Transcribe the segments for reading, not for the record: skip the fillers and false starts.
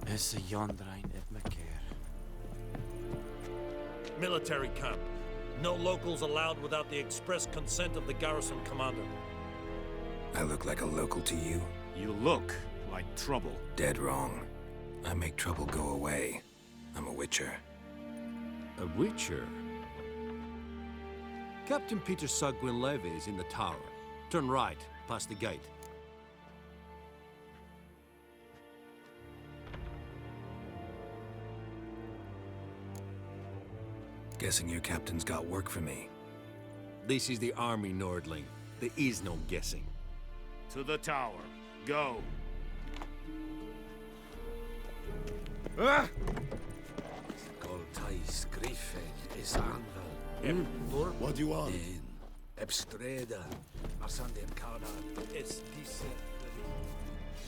Esse Yondrain et Macaire. Military camp. No locals allowed without the express consent of the garrison commander. I look like a local to you? You look like trouble. Dead wrong. I make trouble go away. I'm a witcher. A witcher? Captain Peter Sagwin Levy is in the tower. Turn right, past the gate. Guessing your captain's got work for me. This is the army, Nordling. There is no guessing. To the tower. Go. Goltais Griffin is anvel. What do you want? In Ebstreda, Arsandem Kana. Es dice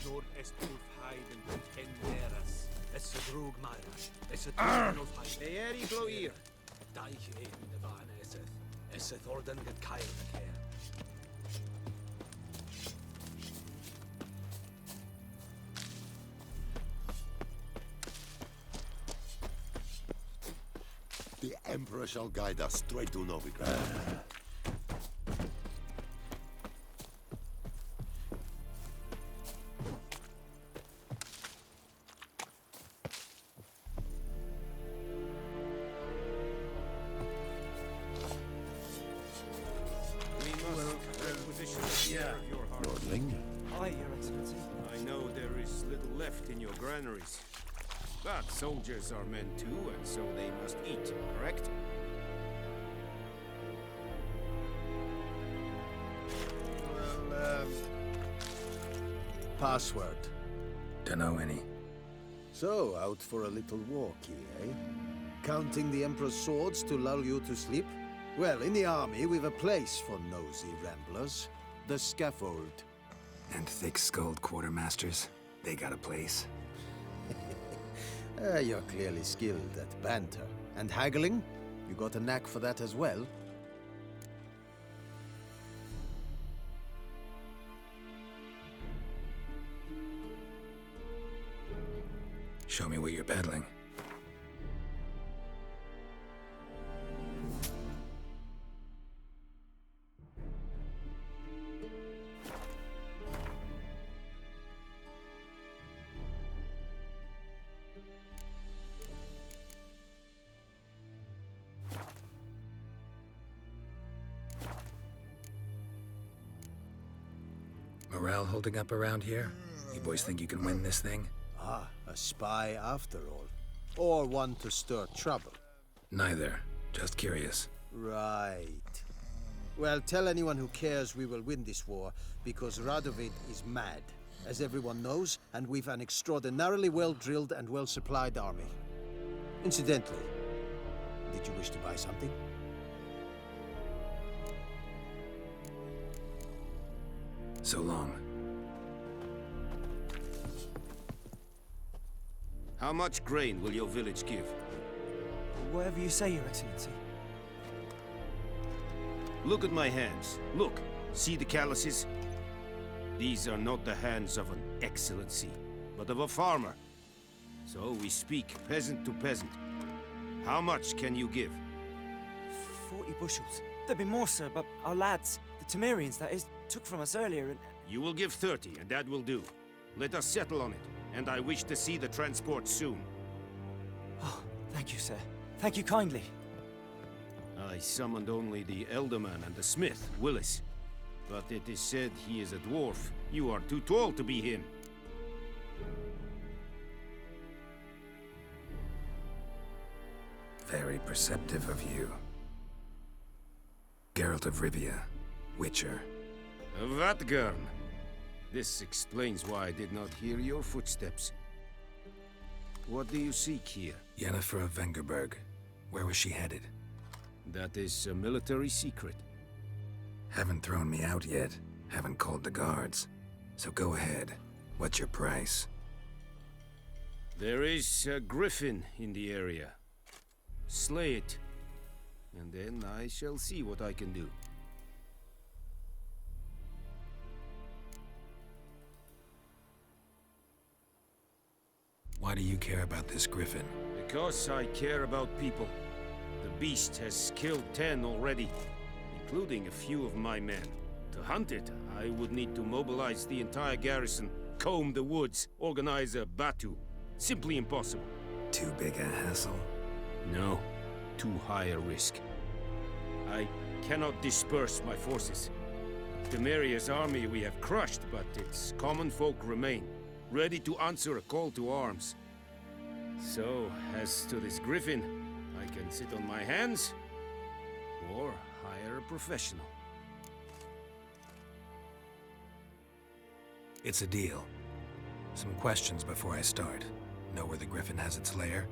Nord est Ulfheiden Enderas. Es drug Myrash. Es a Tisman of Heiden. Eeri Gloir. Deich in the Van Eseth. Es a Thorden get Kyle the care. The Emperor shall guide us straight to Novigrad. Nordling? Aye, Your Excellency. I know there is little left in your granaries. But soldiers are men too, and so they must eat, correct? Well, password. Dunno any. So, out for a little walkie, eh? Counting the Emperor's swords to lull you to sleep? Well, in the army, we've a place for nosy ramblers. The scaffold. And thick-skulled quartermasters. They got a place. You're clearly skilled at banter. And haggling? You got a knack for that as well? Show me what you're peddling. Morale holding up around here? You boys think you can win this thing? Ah, a spy after all. Or one to stir trouble. Neither. Just curious. Right. Well, tell anyone who cares we will win this war, because Radovid is mad, as everyone knows, and we've an extraordinarily well-drilled and well-supplied army. Incidentally, did you wish to buy something? So long. How much grain will your village give? Whatever you say, Your Excellency. Look at my hands. Look. See the calluses? These are not the hands of an excellency, but of a farmer. So we speak peasant to peasant. How much can you give? 40 bushels. There'd be more, sir, but our lads, the Temerians, that is, took from us earlier and... You will give 30, and that will do. Let us settle on it, and I wish to see the transport soon. Oh, thank you, sir. Thank you kindly. I summoned only the Elderman and the smith, Willis. But it is said he is a dwarf. You are too tall to be him. Very perceptive of you. Geralt of Rivia, Witcher. Vatgern. This explains why I did not hear your footsteps. What do you seek here? Yennefer of Vengerberg. Where was she headed? That is a military secret. Haven't thrown me out yet. Haven't called the guards. So go ahead. What's your price? There is a griffin in the area. Slay it. And then I shall see what I can do. Why do you care about this griffin? Because I care about people. The beast has killed 10 already, including a few of my men. To hunt it, I would need to mobilize the entire garrison, comb the woods, organize a batu. Simply impossible. Too big a hassle? No, too high a risk. I cannot disperse my forces. Temeria's army we have crushed, but its common folk remain, ready to answer a call to arms. So, as to this griffin, I can sit on my hands, or hire a professional. It's a deal. Some questions before I start. Know where the griffin has its lair?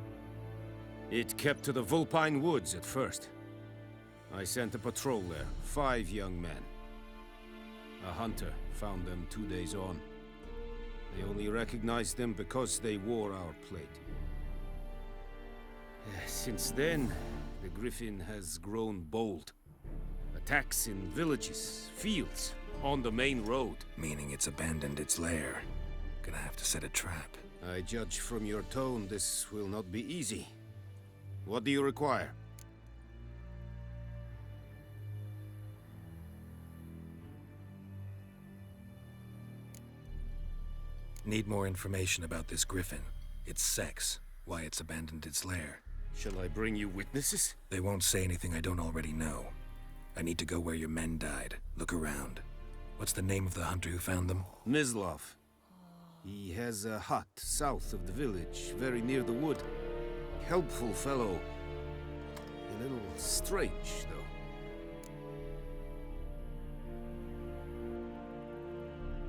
It kept to the Vulpine Woods at first. I sent a patrol there, 5 young men. A hunter found them 2 days on. They only recognized them because they wore our plate. Since then, the griffin has grown bold. Attacks in villages, fields, on the main road. Meaning it's abandoned its lair. Gonna have to set a trap. I judge from your tone this will not be easy. What do you require? Need more information about this griffin. Its sex, why it's abandoned its lair. Shall I bring you witnesses? They won't say anything I don't already know. I need to go where your men died. Look around. What's the name of the hunter who found them? Mislav. He has a hut south of the village, very near the wood. Helpful fellow. A little strange, though.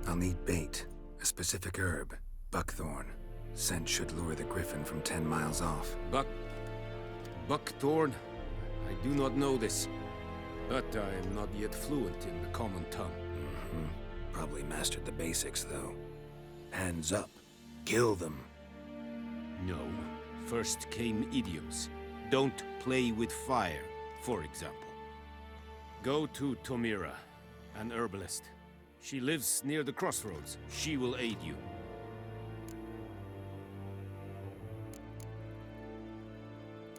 I'll need bait. A specific herb. Buckthorn. Scent should lure the griffin from 10 miles off. Buckthorn? I do not know this. But I am not yet fluent in the common tongue. Probably mastered the basics, though. Hands up. Kill them. No. First came idioms. Don't play with fire, for example. Go to Tomira, an herbalist. She lives near the crossroads. She will aid you.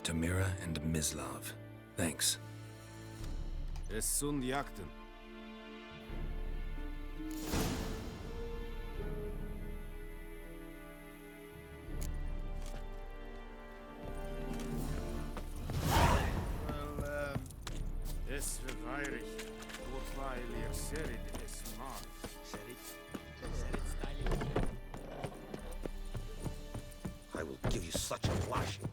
Tamira and Mislav. Thanks. Es sunt jakten. Es verweirig. Urfeilir serid es mal. I will give you such a lashing.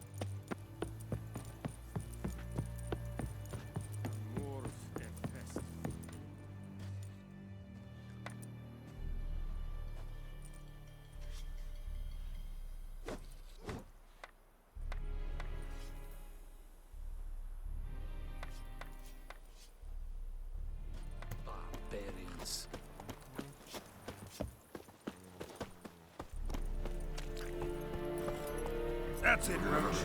Barbarians. That's it, Roach.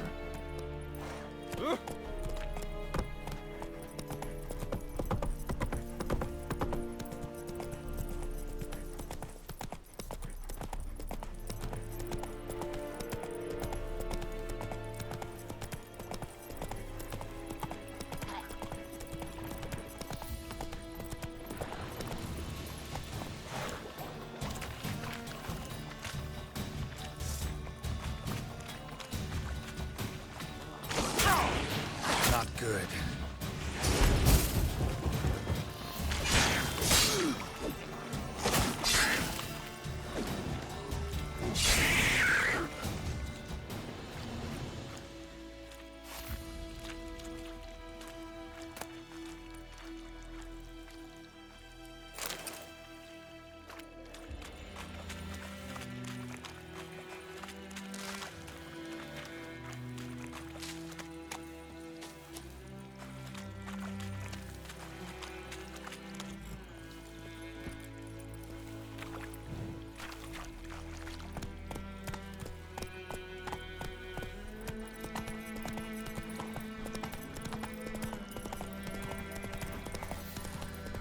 Not good.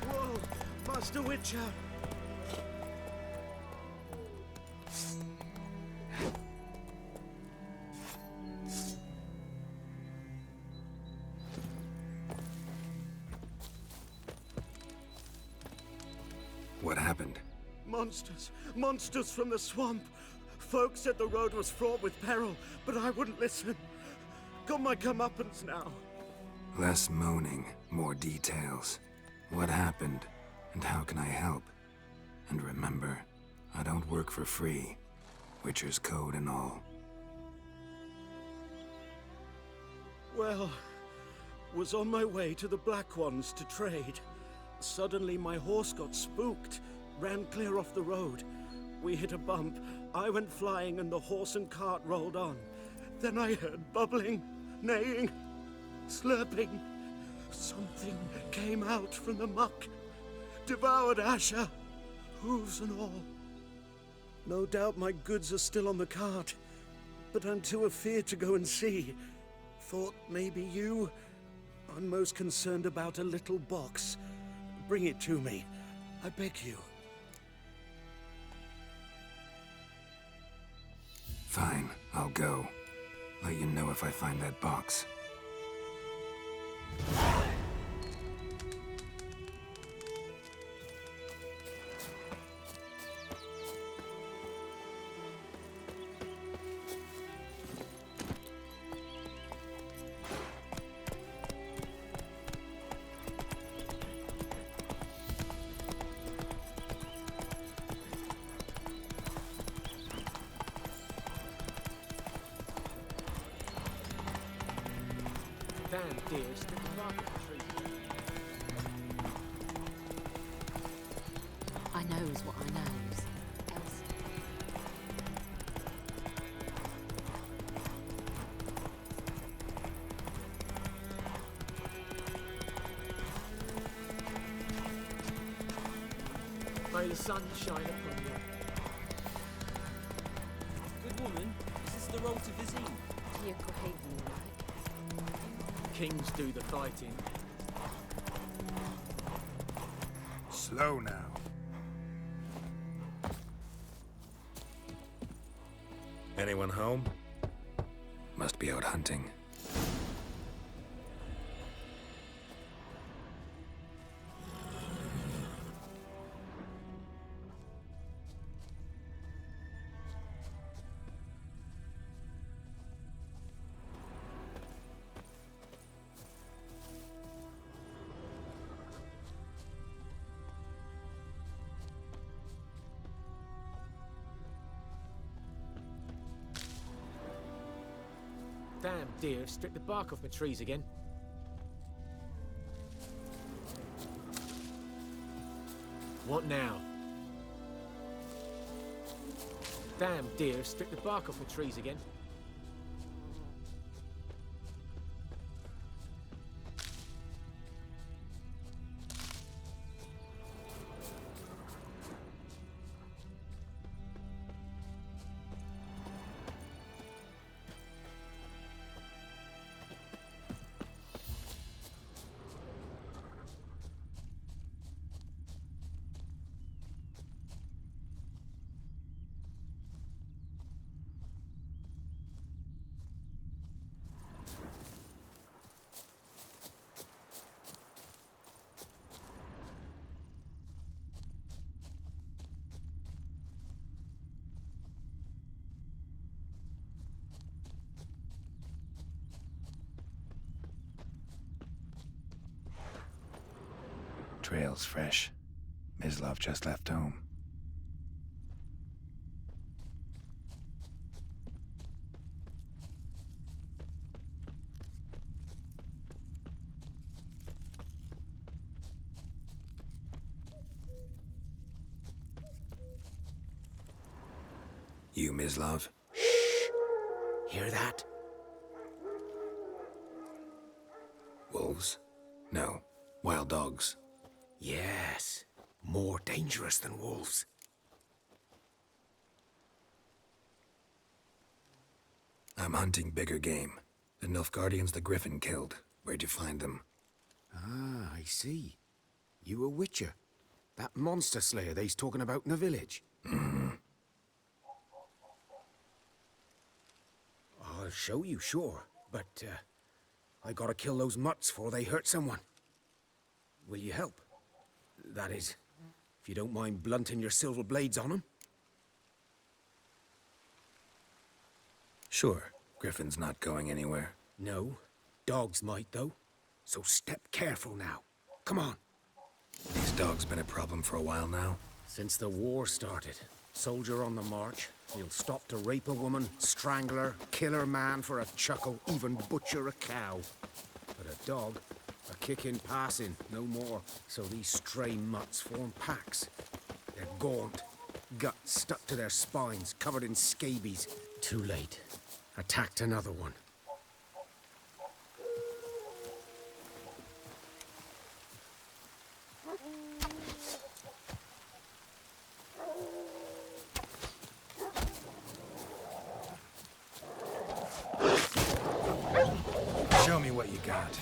Whoa! Master Witcher! happened? Monsters! Monsters from the swamp! Folk said the road was fraught with peril, but I wouldn't listen. Got my comeuppance now. Less moaning, more details. What happened, and how can I help? And remember, I don't work for free. Witcher's code and all. Well, was on my way to the Black Ones to trade. Suddenly my horse got spooked, ran clear off the road. We hit a bump, I went flying and the horse and cart rolled on. Then I heard bubbling, neighing, slurping. Something came out from the muck, devoured Asher, hooves and all. No doubt my goods are still on the cart, but I'm too afeard to go and see. Thought maybe you... I'm most concerned about a little box. Bring it to me, I beg you. Fine, I'll go. Let you know if I find that box. Damn deer, stick the bark up the tree. I knows what I knows. Else. May the sun shine upon you. Good woman, is this the road to Vizine? Do you hate me like? Kings do the fighting. Slow now. Anyone home? Must be out hunting. Damn deer, stripped the bark off my trees again. What now? Damn deer, stripped the bark off my trees again. Trail's fresh. Mislav just left home. You, Mislav? Hear that? Wolves? No. Wild dogs. Yes. More dangerous than wolves. I'm hunting bigger game. The Nilfgaardians the Griffin killed. Where'd you find them? Ah, I see. You a witcher. That monster slayer they's talking about in the village. I'll show you, sure. But, I gotta kill those mutts before they hurt someone. Will you help? That is, If you don't mind blunting your silver blades on him. Sure, Griffin's not going anywhere. No, dogs might though. So step careful now. Come on. These dogs been a problem for a while now. Since the war started, soldier on the march, he'll stop to rape a woman, strangle her, kill her man for a chuckle, even butcher a cow. But a dog, a kick in passing, no more. So these stray mutts form packs. They're gaunt, guts stuck to their spines, covered in scabies. Too late. Attacked another one. Show me what you got.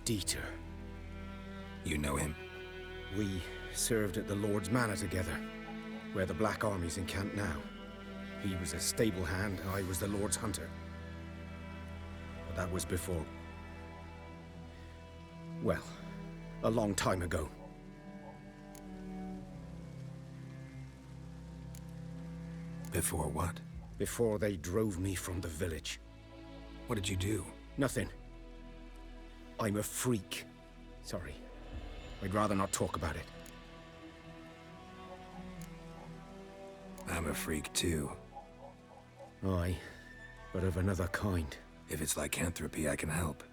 Dieter. You know him? We served at the Lord's Manor together, where the Black Army's encamped now. He was a stable hand, I was the Lord's hunter. But that was before... well, a long time ago. Before what? Before they drove me from the village. What did you do? Nothing. I'm a freak. Sorry. I'd rather not talk about it. I'm a freak too. Aye, but of another kind. If it's lycanthropy, I can help.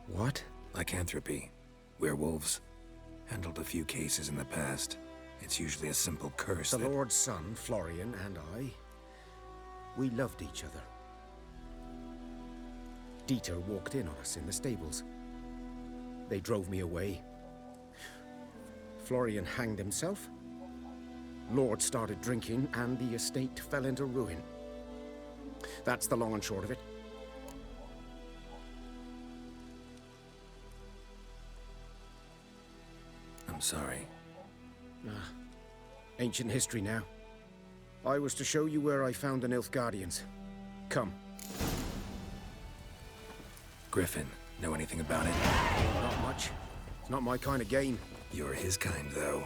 What? Lycanthropy. Werewolves. Handled a few cases in the past. It's usually a simple curse The that... Lord's son, Florian, and I... we loved each other. Dieter walked in on us in the stables. They drove me away. Florian hanged himself. Lord started drinking, and the estate fell into ruin. That's the long and short of it. I'm sorry. Ancient history now. I was to show you where I found the Nilfgaardians. Come. Griffin, know anything about it? Not much. It's not my kind of game. You're his kind, though.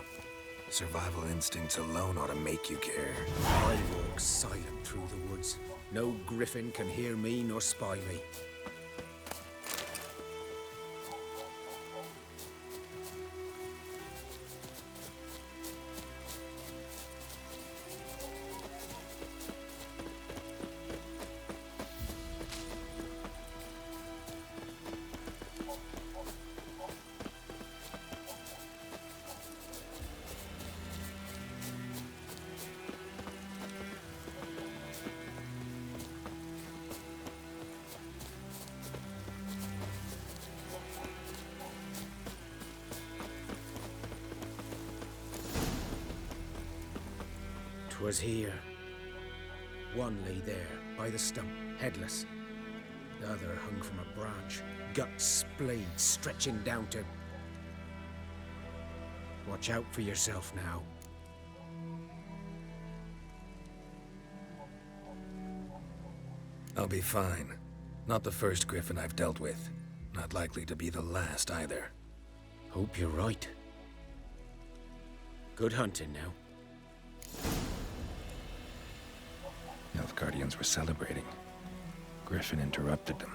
Survival instincts alone ought to make you care. I walk silent through the woods. No griffin can hear me nor spy me. Was here. One lay there, by the stump, headless. The other hung from a branch, guts splayed, stretching down to... Watch out for yourself now. I'll be fine. Not the first griffin I've dealt with. Not likely to be the last, either. Hope you're right. Good hunting now. Nilfgaardians were celebrating. Griffin interrupted them.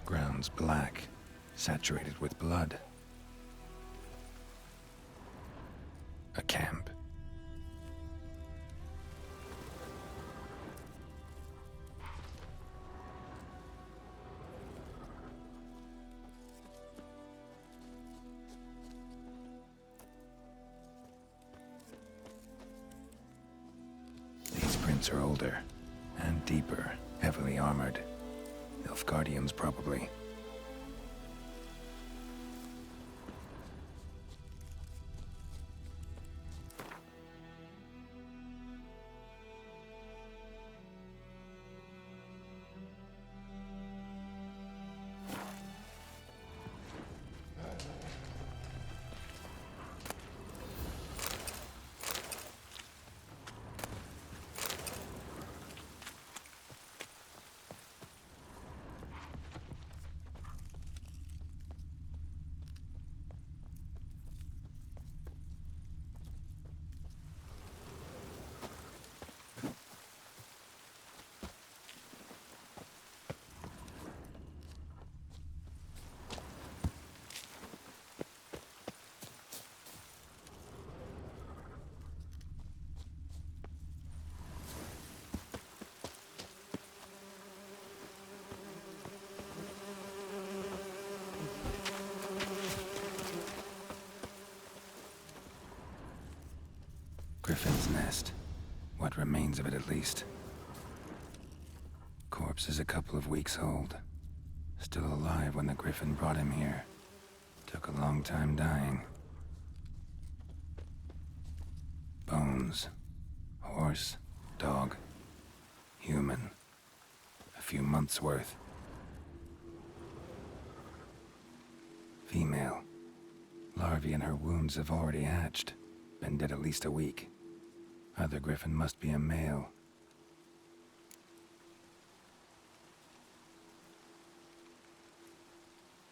Ground's black, saturated with blood. A camp. footprints are older and deeper, heavily armored. Nilfgaardians, probably. Griffin's nest. What remains of it, at least. Corpse is a couple of weeks old. Still alive when the Griffin brought him here. Took a long time dying. Bones. Horse. Dog. Human. A few months' worth. Female. Larvae in her wounds have already hatched. Been dead at least a week. Other Griffin must be a male.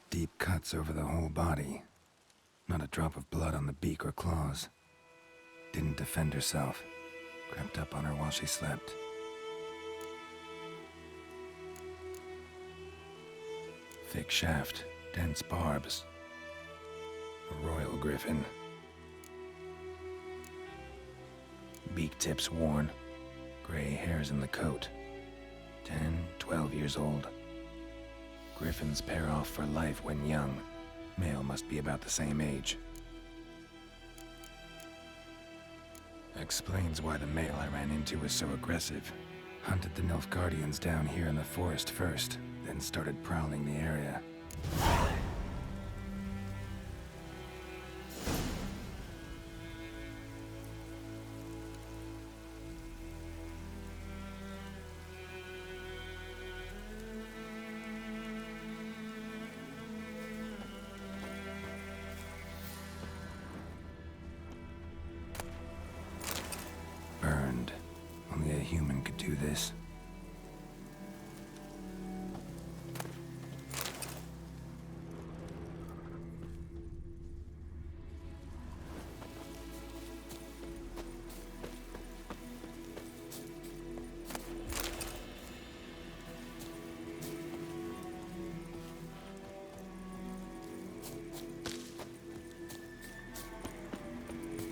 Deep cuts over the whole body. Not a drop of blood on the beak or claws. Didn't defend herself. Crept up on her while she slept. Thick shaft, dense barbs. A royal Griffin. Beak tips worn, gray hairs in the coat. 10, 12 years old. Griffins pair off for life when young. Male must be about the same age. Explains why the male I ran into was so aggressive. Hunted the Nilfgaardians down here in the forest first, then started prowling the area. Burned. Only a human could do this.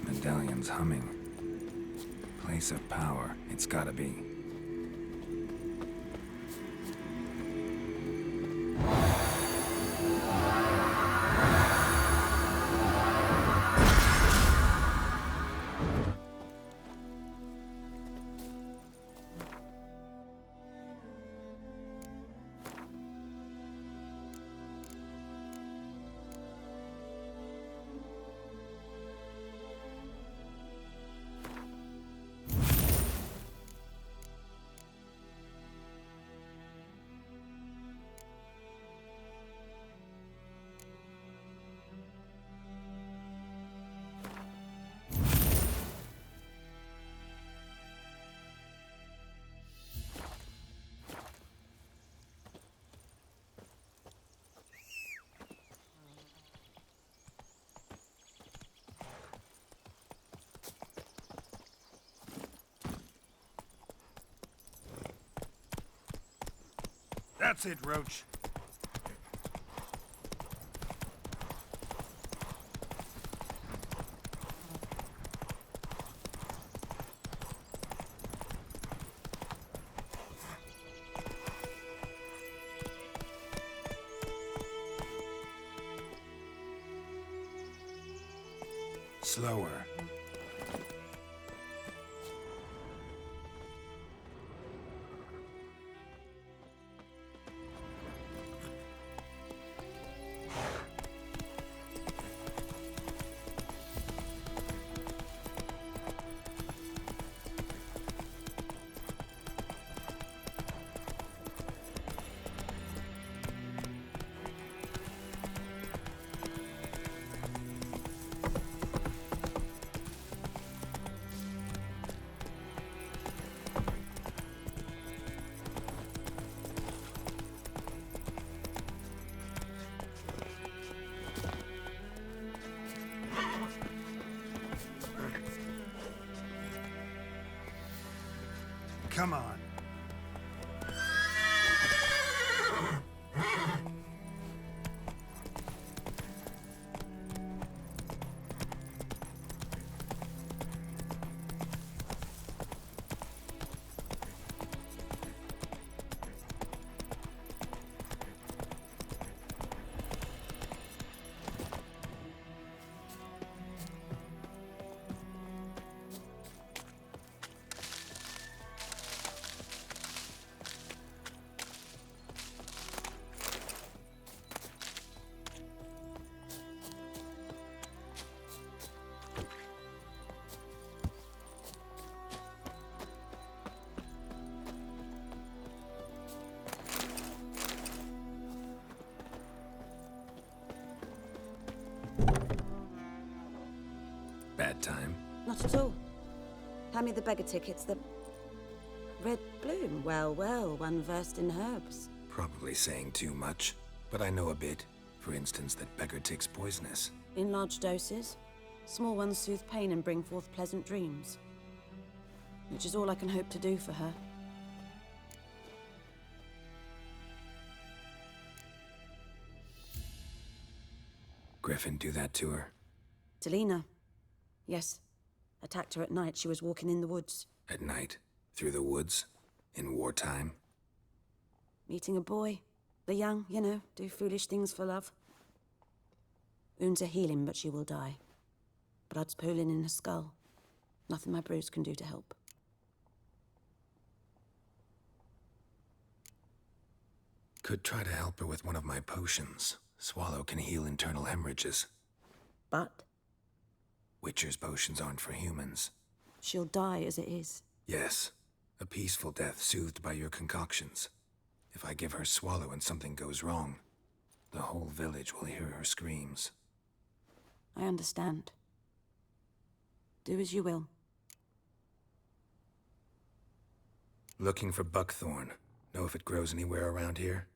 Medallion's humming. Place of power, it's gotta be. That's it, Roach. Slower. Come on. Bad time? Not at all. Hand me the beggar tickets. The red bloom. Well, well, one versed in herbs. Probably saying too much, but I know a bit. For instance, that beggar tick's poisonous. In large doses. Small ones soothe pain and bring forth pleasant dreams. Which is all I can hope to do for her. Griffin do that to her? Delina. Yes. Attacked her at night. She was walking in the woods. At night? Through the woods? In wartime? Meeting a boy. The young, you know, do foolish things for love. Wounds are healing, but she will die. Blood's pooling in her skull. Nothing my brews can do to help. Could try to help her with one of my potions. Swallow can heal internal hemorrhages. But Witcher's potions aren't for humans. she'll die as it is. Yes. A peaceful death soothed by your concoctions. If I give her Swallow and something goes wrong, the whole village will hear her screams. I understand. Do as you will. Looking for buckthorn. Know if it grows anywhere around here?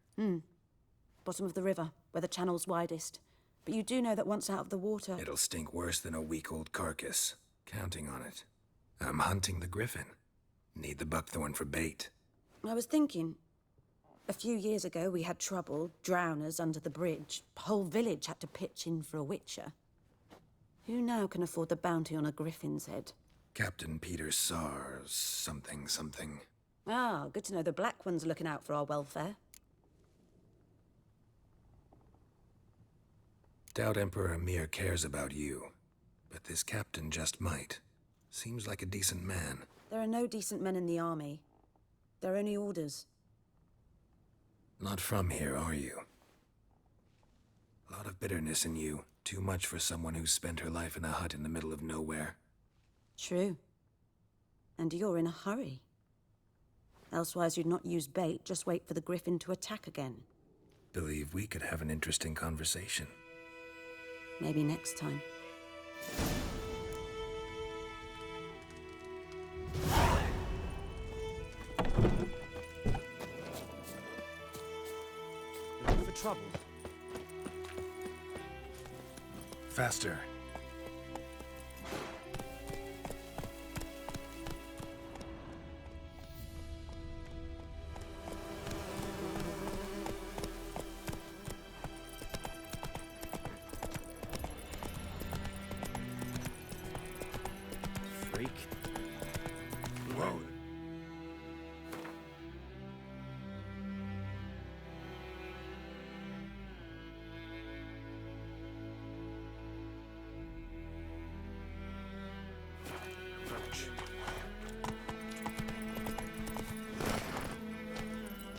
Bottom of the river, where the channel's widest. But you do know that once out of the water... It'll stink worse than a week-old carcass. Counting on it. I'm hunting the griffin. Need the buckthorn for bait. I was thinking... A few years ago, we had trouble, drowners under the bridge. The whole village had to pitch in for a witcher. Who now can afford the bounty on a griffin's head? Captain Peter Sars, something. Ah, good to know the Black One's looking out for our welfare. Doubt Emperor Emir cares about you. But this captain just might. Seems like a decent man. There are no decent men in the army. There are only orders. Not from here, are you? A lot of bitterness in you. Too much for someone who's spent her life in a hut in the middle of nowhere. True. And you're in a hurry. Elsewise you'd not use bait, just wait for the griffin to attack again. Believe we could have an interesting conversation. Maybe next time. Looking for trouble? Faster. Freak. Whoa.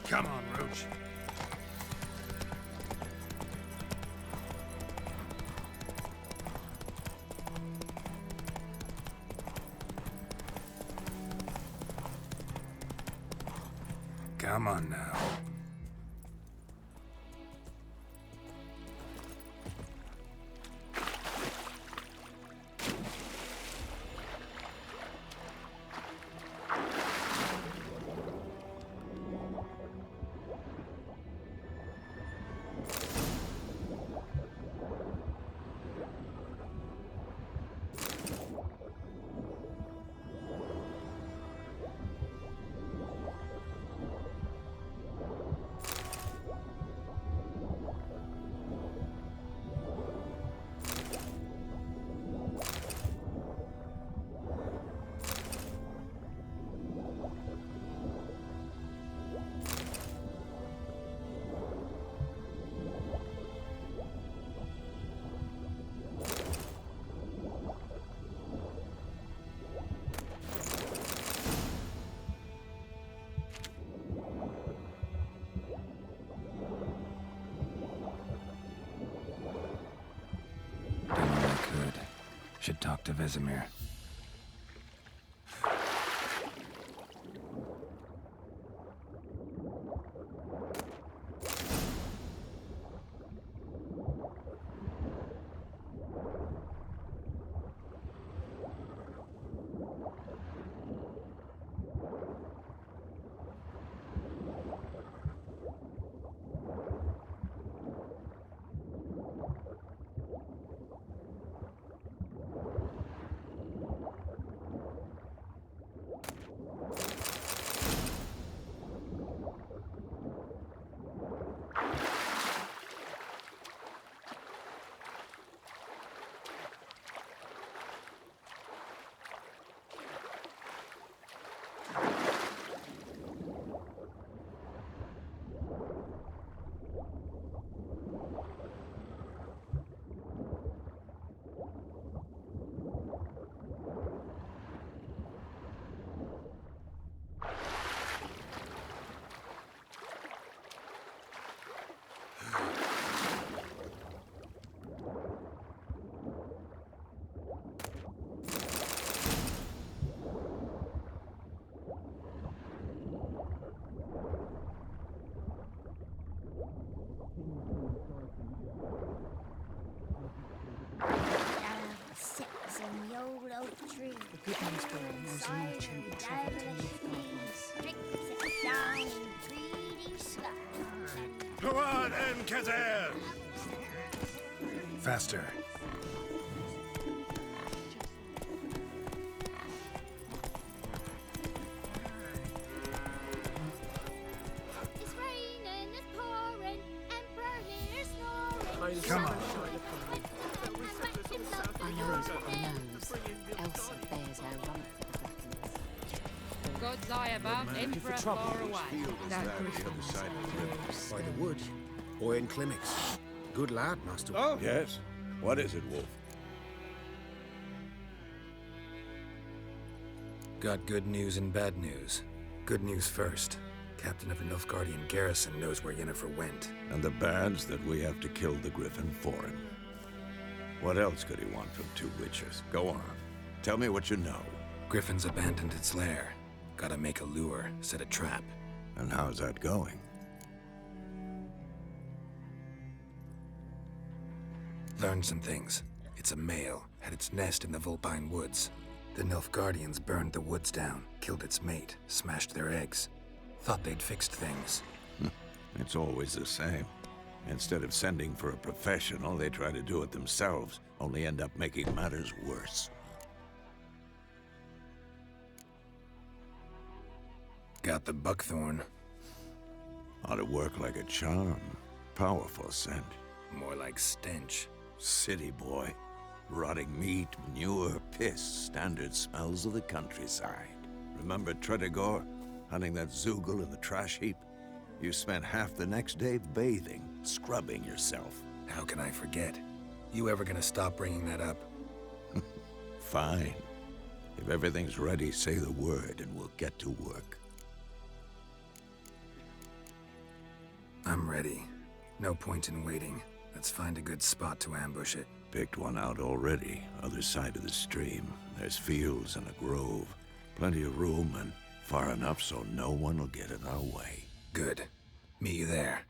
Come on, Roach. Come on now. Should talk to Vesemir. Sits in the old oak tree. The good news boy knows a merchant who travelled to Nilfgaard. Drinks it down in greedy sky. Come on, Enkezer! Faster. It's raining, it's pouring, Emperor here's snoring. Come on. I know he's got a nose. Elsa bears our rump for the Griffins. God's eye above, Emperor far away. By the wood. Boy in Climmix. Good lad, Master. Oh? Yes. What is it, Wolf? Got good news and bad news. Good news first. Captain of a Nilfgaardian garrison knows where Yennefer went. And the bad's that we have to kill the Griffin for him. What else could he want from two witchers? Go on. Tell me what you know. Griffin's abandoned its lair. Gotta make a lure, set a trap. And how's that going? Learned some things. It's a male, had its nest in the Vulpine Woods. The Nilfgaardians burned the woods down, killed its mate, smashed their eggs. Thought they'd fixed things. It's always the same. Instead of sending for a professional, they try to do it themselves, only end up making matters worse. Got the buckthorn. Ought to work like a charm. Powerful scent. More like stench. City boy. Rotting meat, manure, piss, standard smells of the countryside. Remember Tredegor? Hunting that Zoogle in the trash heap? You spent half the next day bathing, scrubbing yourself. How can I forget? You ever gonna stop bringing that up? Fine. If everything's ready, say the word and we'll get to work. I'm ready. No point in waiting. Let's find a good spot to ambush it. Picked one out already, other side of the stream. There's fields and a grove. Plenty of room and far enough so no one will get in our way. Good. Meet you there.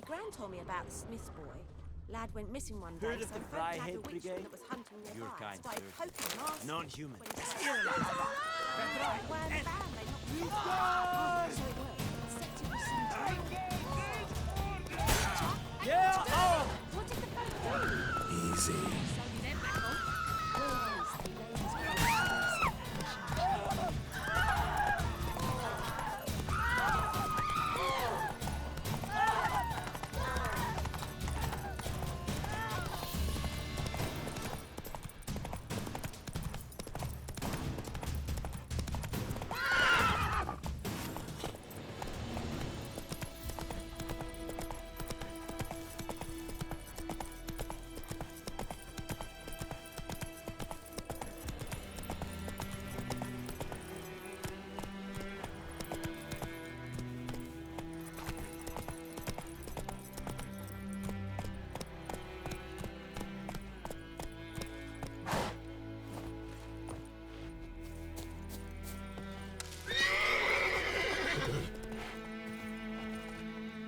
Gran told me about the Smith's boy. Lad went missing one day, Heard of so the folk had Fryhead the witchman Brigade? that was hunting nearby. Your kind, started sir. poking them arse. Non-human. When he found them, well, they found they knocked him out. So it worked. Except it was some Yeah! Oh! What did the folk do? Easy. Sorting them back on. Always the ladies were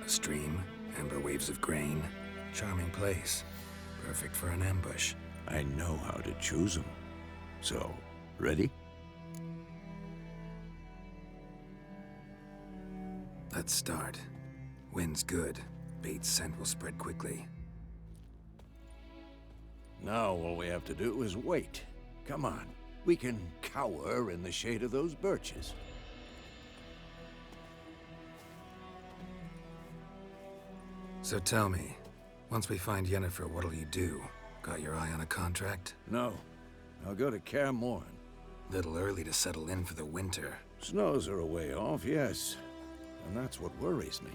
A stream, amber waves of grain. Charming place. Perfect for an ambush. I know how to choose them. So, ready? Let's start. Wind's good. Bait's scent will spread quickly. Now all we have to do is wait. Come on. We can cower in the shade of those birches. So tell me, once we find Yennefer, what'll you do? Got your eye on a contract? No. I'll go to Kaer Morhen. Little early to settle in for the winter. Snows are a way off, yes. And that's what worries me.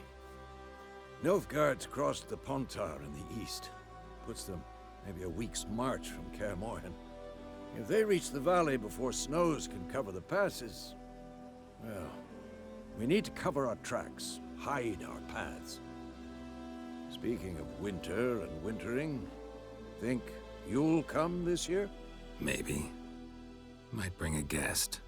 Nilfgaard's crossed the Pontar in the east. Puts them maybe a week's march from Kaer Morhen. If they reach the valley before snows can cover the passes, well, we need to cover our tracks, hide our paths. Speaking of winter and wintering, think you'll come this year? Maybe. Might bring a guest.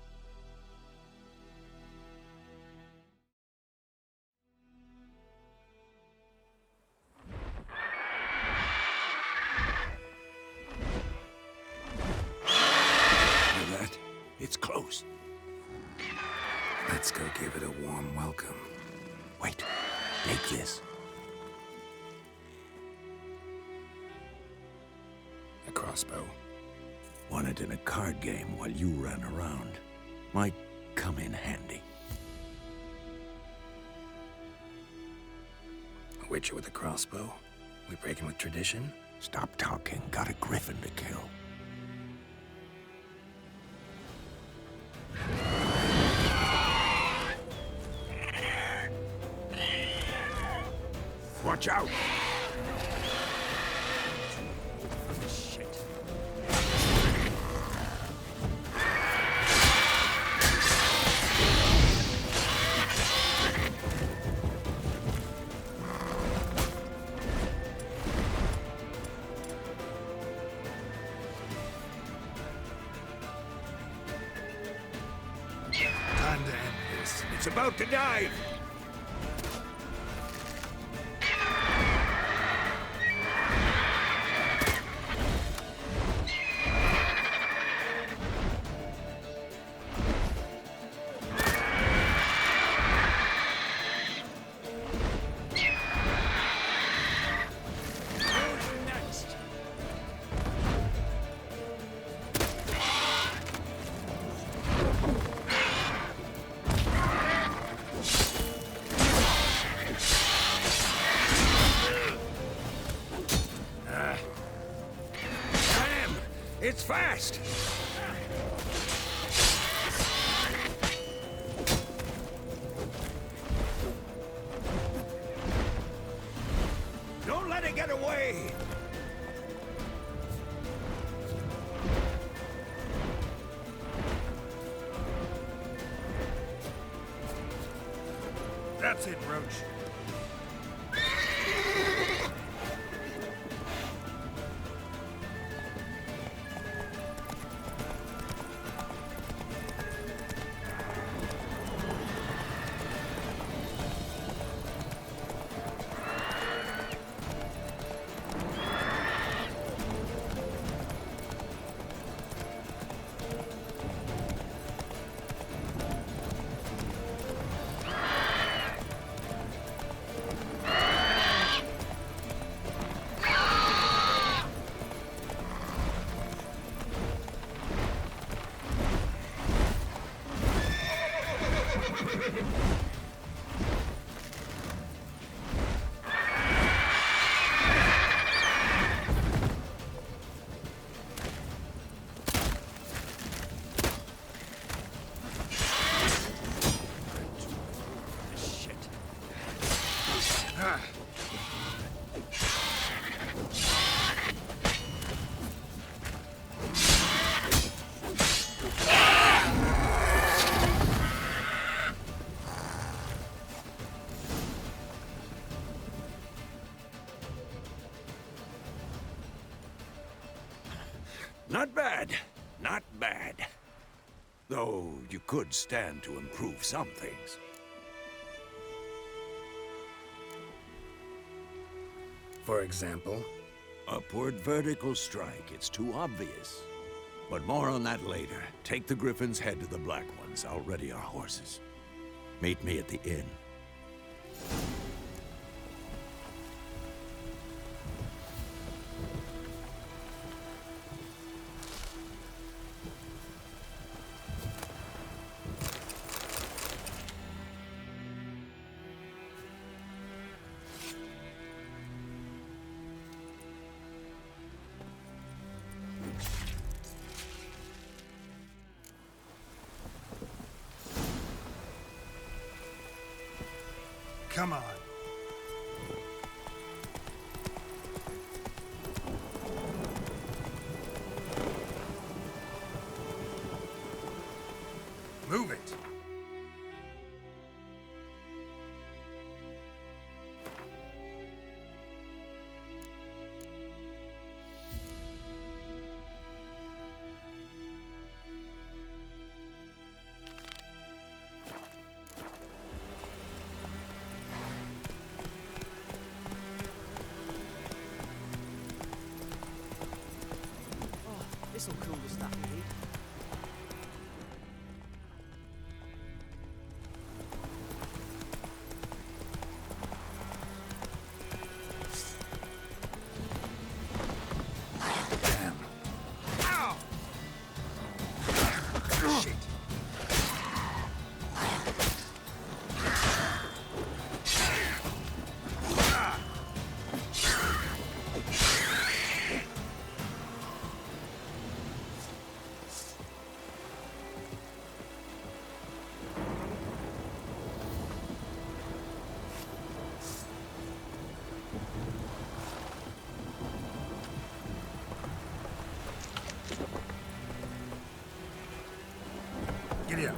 Hear that? It's close. Let's go give it a warm welcome. Wait, take this. A crossbow. Won it in a card game while you ran around. Might come in handy. A witcher with a crossbow? We breaking with tradition? Stop talking. Got a griffin to kill. Watch out! Time to end this. It's about to dive! It's fast! Don't let it get away! That's it, Roach. Not bad. Not bad. Though you could stand to improve some things. For example? Upward vertical strike. It's too obvious. But more on that later. Take the Griffin's head to the Black Ones. I'll ready our horses. Meet me at the inn. Come on. Move it. This'll cool the stuff you need. Giddy up.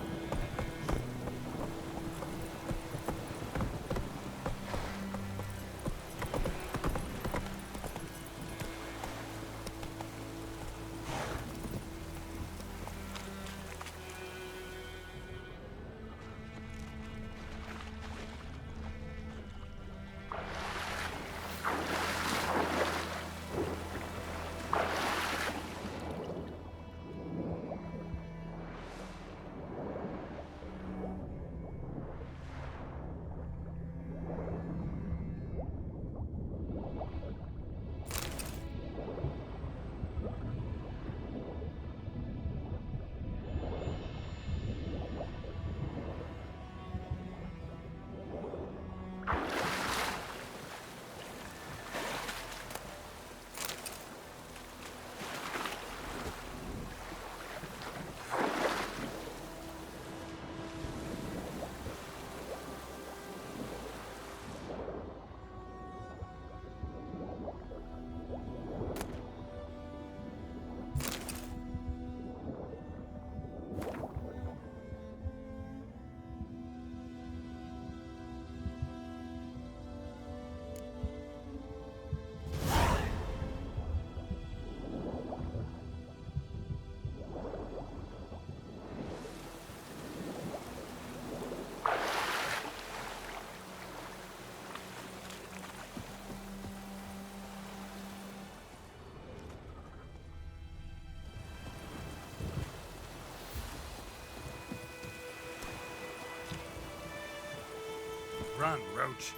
Run, Roach.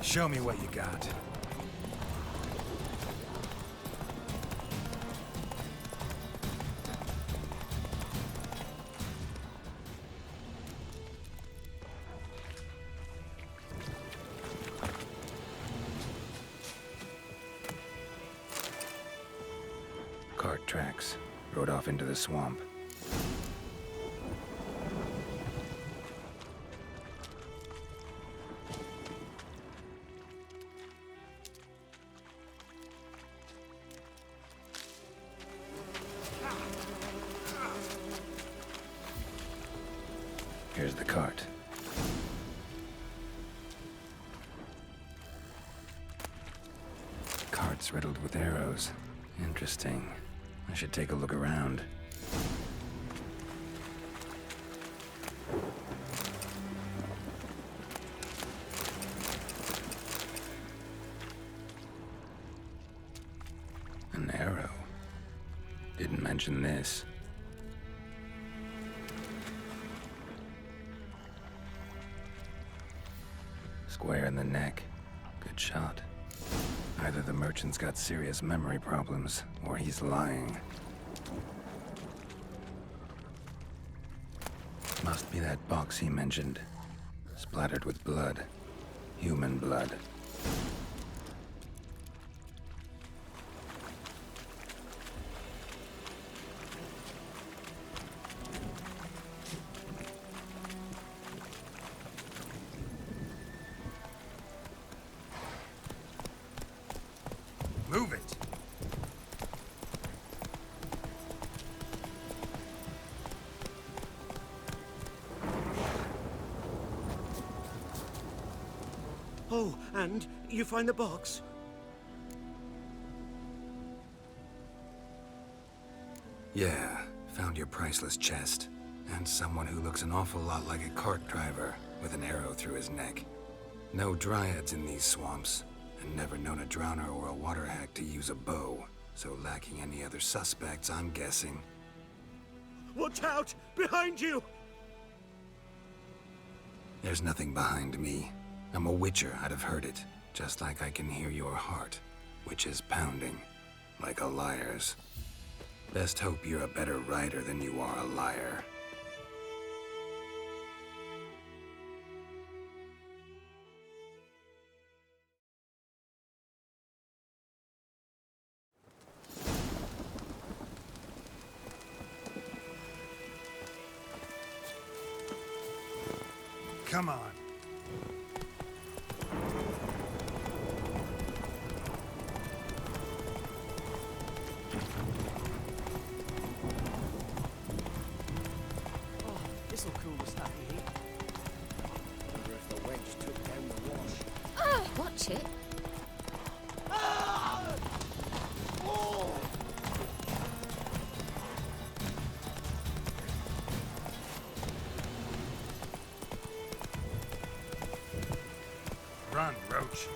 Show me what you got. Cart tracks. Rode off into the swamp. Here's the cart. Cart's riddled with arrows. Interesting. I should take a look around. An arrow. Didn't mention this. Square in the neck. Good shot. Either the merchant's got serious memory problems, or he's lying. Must be that box he mentioned. Splattered with blood. Human blood. Move it! Oh, and you find the box? Yeah, found your priceless chest. And someone who looks an awful lot like a cart driver, with an arrow through his neck. No dryads in these swamps, and never known a drowner or a water hack to use a bow. So lacking any other suspects, I'm guessing. Watch out! Behind you! There's nothing behind me. I'm a witcher, I'd have heard it. Just like I can hear your heart, which is pounding, like a liar's. Best hope you're a better rider than you are a liar. Come on. Oh, this'll cool the stacky heat. Wonder if the wench took down the wash. Oh, watch it. Run, Roach.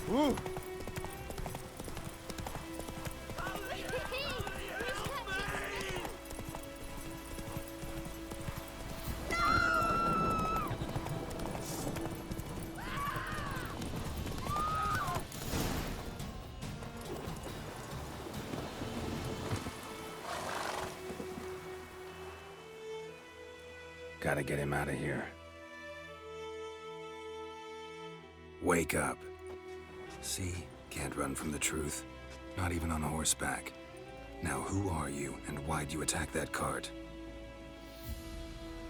Woo! Gotta get him out of here. Wake up. See? Can't run from the truth. Not even on horseback. Now who are you, and why'd you attack that cart?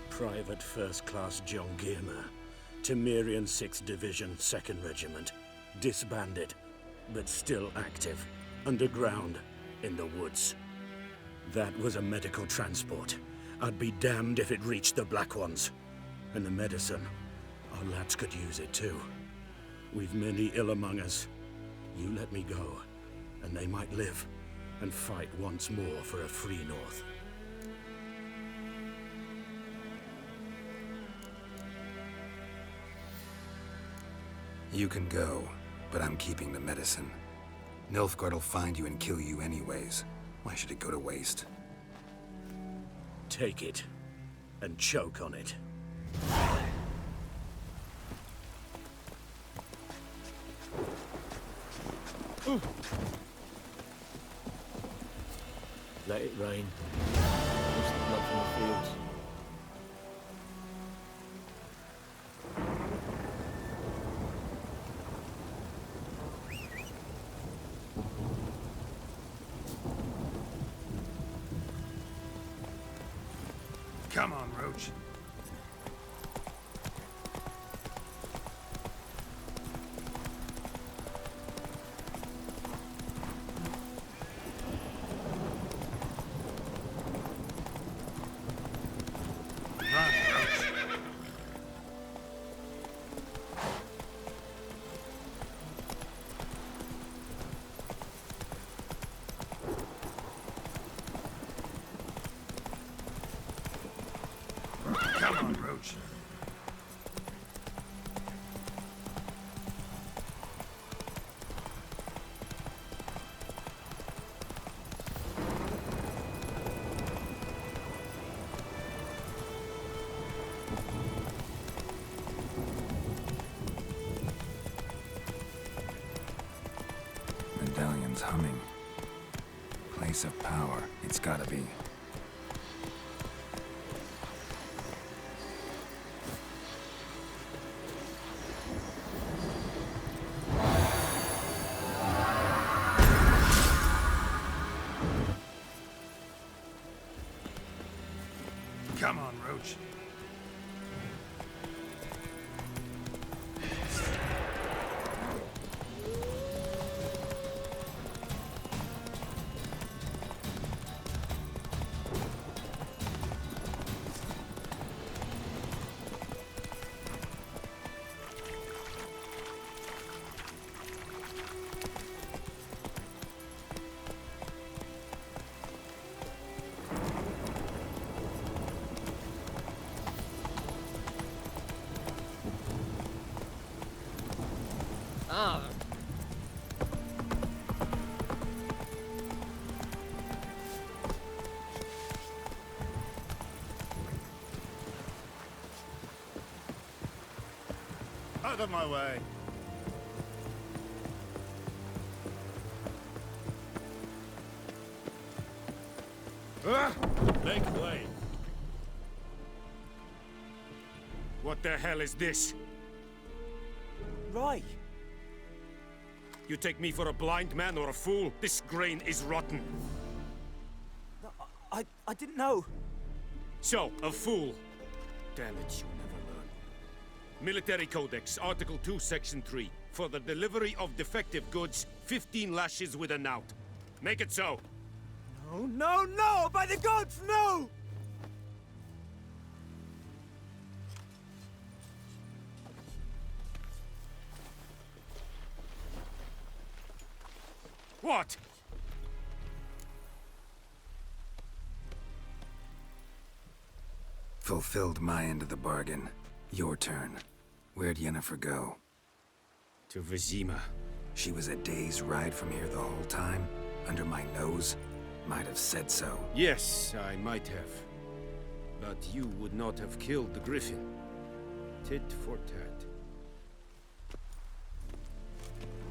Private First Class John Giermer, Temerian 6th Division, 2nd Regiment. Disbanded, but still active. Underground, in the woods. That was a medical transport. I'd be damned if it reached the Black Ones. And the medicine, our lads could use it too. We've many ill among us. You let me go, and they might live, and fight once more for a free North. You can go, but I'm keeping the medicine. Nilfgaard'll find you and kill you anyways. Why should it go to waste? Take it, and choke on it. Let it rain. Most of the blood from the fields. Come on, Roach. place of power. It's gotta be. Come on, Roach. Out of my way. Make way. What the hell is this? Right. You take me for a blind man or a fool? This grain is rotten. I didn't know. So, a fool. Damn it, you never learn. Military Codex, Article 2, Section 3. For the delivery of defective goods, 15 lashes with a knout. Make it so. No, no, no! By the gods, no! What? Fulfilled my end of the bargain. Your turn. Where'd Yennefer go? To Vizima. She was a day's ride from here the whole time? Under my nose? Might have said so. Yes, I might have. But you would not have killed the Griffin. Tit for tat.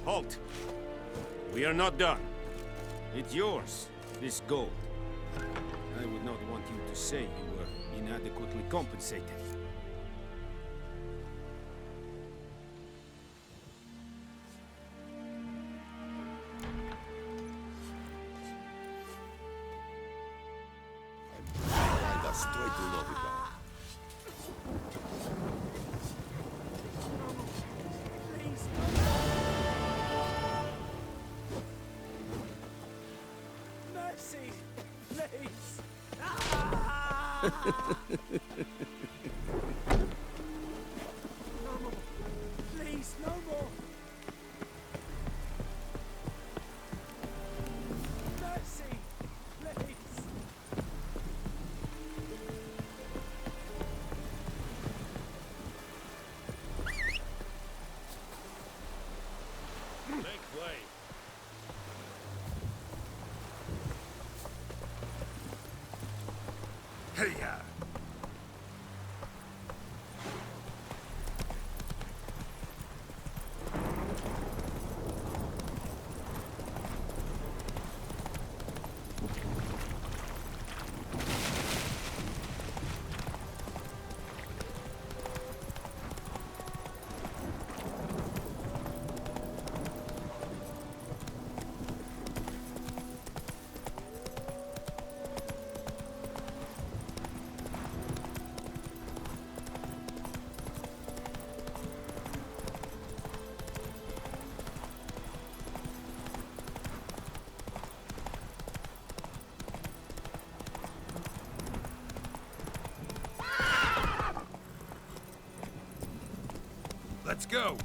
Halt! We are not done. It's yours, this gold. I would not want you to say you were inadequately compensated. Guide us straight to Novigrad. Mercy, please. No more. Please, no more. Mercy, please. Make way. Hey-ya! Let's go!